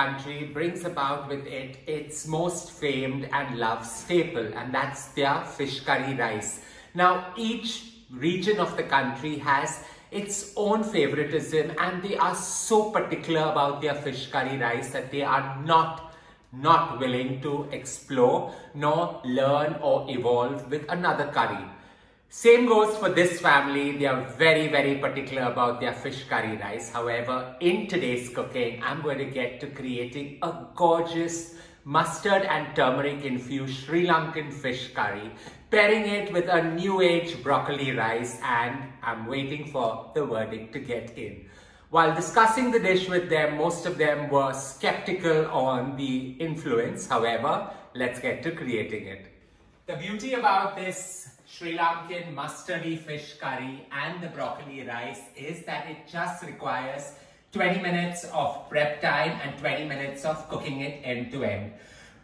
country brings about with it its most famed and loved staple, and that's their fish curry rice. Now, each region of the country has its own favoritism, and they are so particular about their fish curry rice that they are not willing to explore nor learn or evolve with another curry. Same goes for this family. They are very particular about their fish curry rice. However, in today's cooking, I'm going to get to creating a gorgeous mustard and turmeric infused Sri Lankan fish curry, pairing it with a new age broccoli rice, and I'm waiting for the verdict to get in. While discussing the dish with them, most of them were skeptical on the influence. However, let's get to creating it. The beauty about this Sri Lankan mustardy fish curry and the broccoli rice is that it just requires 20 minutes of prep time and 20 minutes of cooking it end to end.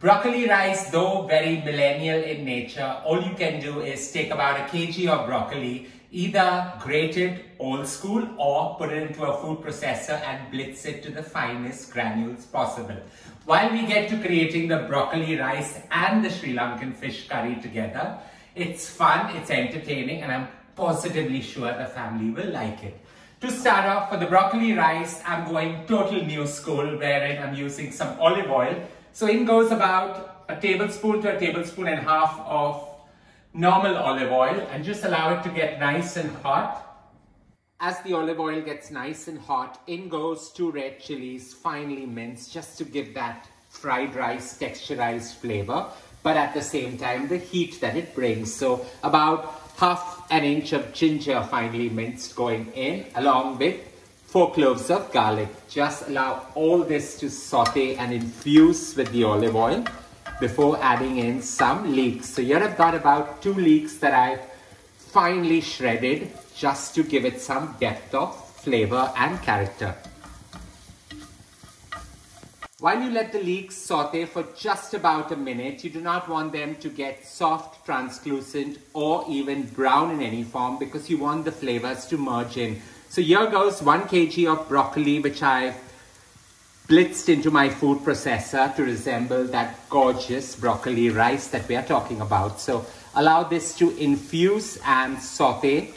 Broccoli rice, though very millennial in nature, all you can do is take about a kg of broccoli, either grated old school or put it into a food processor and blitz it to the finest granules possible. While we get to creating the broccoli rice and the Sri Lankan fish curry together, it's fun, it's entertaining, and I'm positively sure the family will like it. To start off, for the broccoli rice, I'm going total new school, wherein I'm using some olive oil. So in goes about a tablespoon to a tablespoon and a half of normal olive oil, and just allow it to get nice and hot. As the olive oil gets nice and hot, in goes 2 red chilies, finely minced, just to give that fried rice texturized flavor, but at the same time the heat that it brings. So about half an inch of ginger finely minced going in, along with 4 cloves of garlic. Just allow all this to saute and infuse with the olive oil before adding in some leeks. So here I've got about 2 leeks that I've finely shredded, just to give it some depth of flavor and character. While you let the leeks saute for just about a minute, you do not want them to get soft, translucent, or even brown in any form, because you want the flavors to merge in. So here goes 1 kg of broccoli, which I've blitzed into my food processor to resemble that gorgeous broccoli rice that we are talking about. So allow this to infuse and saute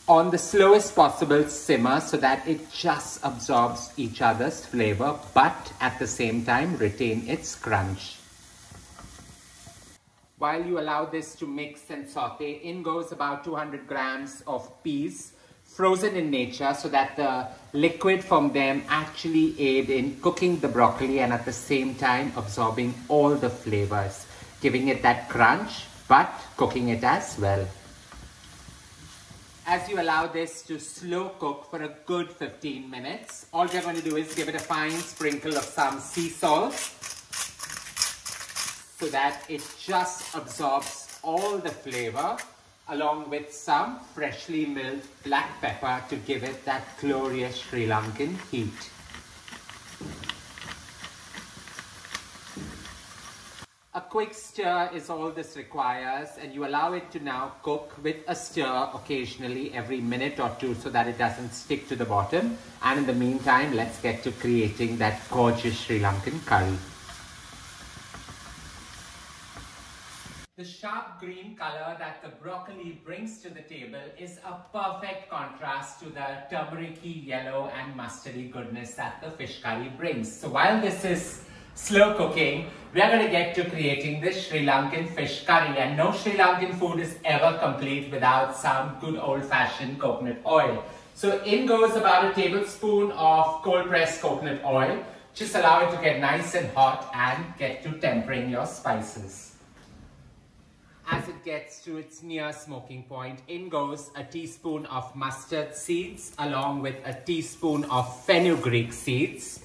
on the slowest possible simmer, so that it just absorbs each other's flavor, but at the same time retain its crunch. While you allow this to mix and saute, in goes about 200 grams of peas, frozen in nature, so that the liquid from them actually aid in cooking the broccoli and at the same time absorbing all the flavors, giving it that crunch, but cooking it as well. As you allow this to slow cook for a good 15 minutes, all you're going to do is give it a fine sprinkle of some sea salt, so that it just absorbs all the flavor, along with some freshly milled black pepper to give it that glorious Sri Lankan heat. A quick stir is all this requires, and you allow it to now cook with a stir occasionally every minute or 2, so that it doesn't stick to the bottom. And in the meantime, let's get to creating that gorgeous Sri Lankan curry. The sharp green color that the broccoli brings to the table is a perfect contrast to the turmeric-y yellow and mustardy goodness that the fish curry brings. So while this is slow cooking, we are going to get to creating this Sri Lankan fish curry, and no Sri Lankan food is ever complete without some good old-fashioned coconut oil. So in goes about a tablespoon of cold-pressed coconut oil. Just allow it to get nice and hot and get to tempering your spices. As it gets to its near smoking point, in goes a teaspoon of mustard seeds along with a teaspoon of fenugreek seeds,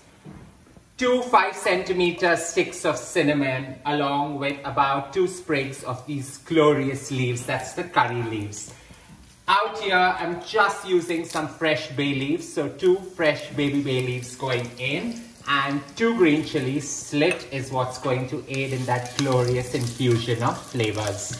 2 5-centimeter sticks of cinnamon, along with about 2 sprigs of these glorious leaves. That's the curry leaves. Out here, I'm just using some fresh bay leaves. So 2 fresh baby bay leaves going in, and 2 green chilies slit is what's going to aid in that glorious infusion of flavors.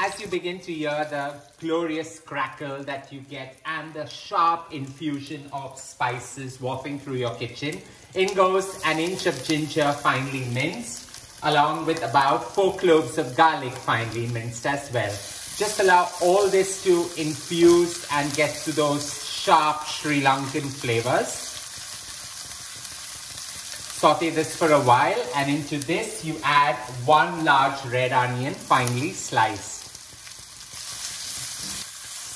As you begin to hear the glorious crackle that you get and the sharp infusion of spices wafting through your kitchen, in goes an inch of ginger finely minced, along with about 4 cloves of garlic finely minced as well. Just allow all this to infuse and get to those sharp Sri Lankan flavors. Saute this for a while, and into this you add 1 large red onion finely sliced.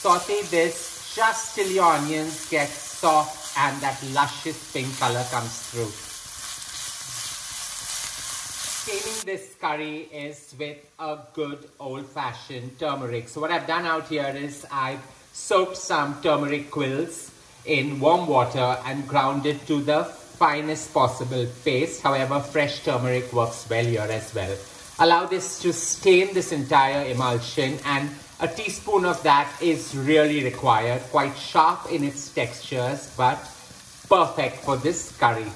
Saute this just till your onions get soft and that luscious pink color comes through. Steaming this curry is with a good old-fashioned turmeric. So what I've done out here is I've soaked some turmeric quills in warm water and ground it to the finest possible paste. However, fresh turmeric works well here as well. Allow this to stain this entire emulsion, and a teaspoon of that is really required. Quite sharp in its textures, but perfect for this curry.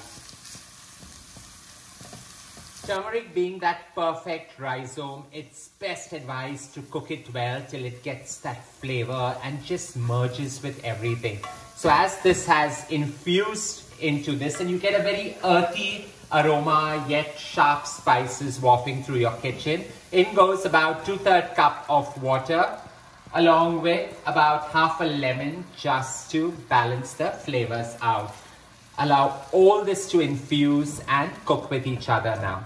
Turmeric being that perfect rhizome, it's best advised to cook it well till it gets that flavor and just merges with everything. So as this has infused into this, and you get a very earthy aroma yet sharp spices wafting through your kitchen, in goes about 2/3 cup of water along with about half a lemon just to balance the flavors out. Allow all this to infuse and cook with each other now.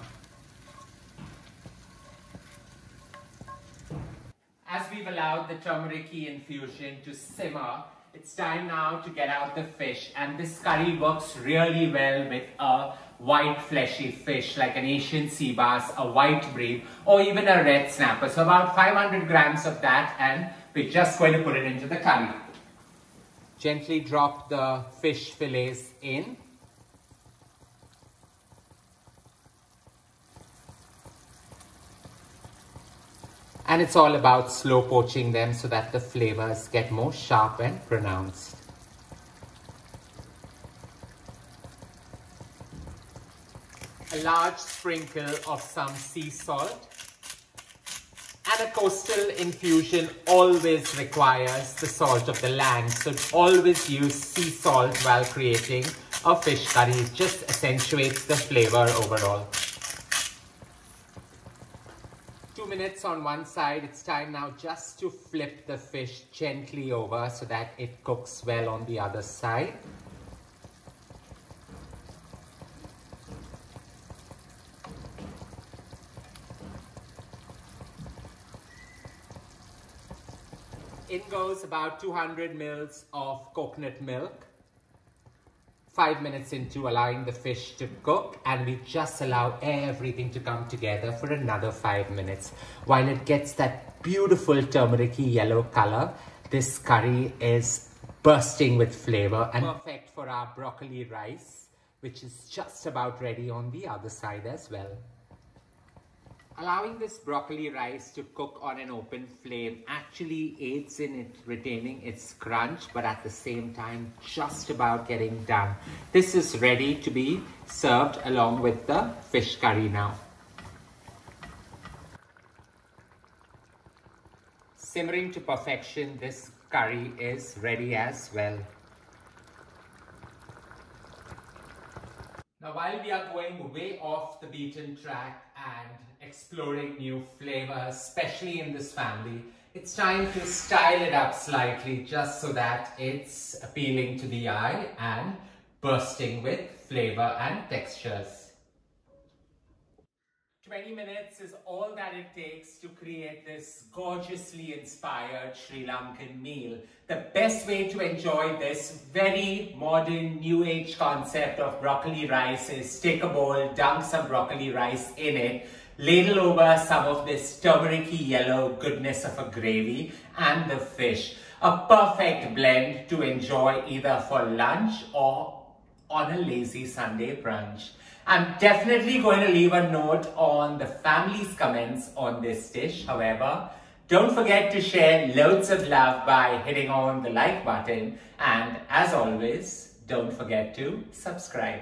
As we've allowed the turmeric-y infusion to simmer, it's time now to get out the fish, and this curry works really well with a white fleshy fish like an Asian sea bass, a white bream, or even a red snapper. So about 500 grams of that, and we're just going to put it into the curry. Gently drop the fish fillets in. And it's all about slow poaching them so that the flavors get more sharp and pronounced. A large sprinkle of some sea salt. And a coastal infusion always requires the salt of the land. So always use sea salt while creating a fish curry. It just accentuates the flavor overall. 2 minutes on one side. It's time now just to flip the fish gently over so that it cooks well on the other side. In goes about 200 mils of coconut milk. 5 minutes into allowing the fish to cook, and we just allow everything to come together for another 5 minutes. While it gets that beautiful turmeric-y yellow color, this curry is bursting with flavor and perfect for our broccoli rice, which is just about ready on the other side as well. Allowing this broccoli rice to cook on an open flame actually aids in it retaining its crunch, but at the same time just about getting done. This is ready to be served along with the fish curry now. Simmering to perfection, this curry is ready as well. Now, while we are going way off the beaten track and exploring new flavors, especially in this family, it's time to style it up slightly just so that it's appealing to the eye and bursting with flavor and textures. 20 minutes is all that it takes to create this gorgeously inspired Sri Lankan meal. The best way to enjoy this very modern new age concept of broccoli rice is take a bowl, dunk some broccoli rice in it, ladle over some of this turmeric-y yellow goodness of a gravy and the fish. A perfect blend to enjoy either for lunch or on a lazy Sunday brunch. I'm definitely going to leave a note on the family's comments on this dish. However, don't forget to share loads of love by hitting on the like button. And as always, don't forget to subscribe.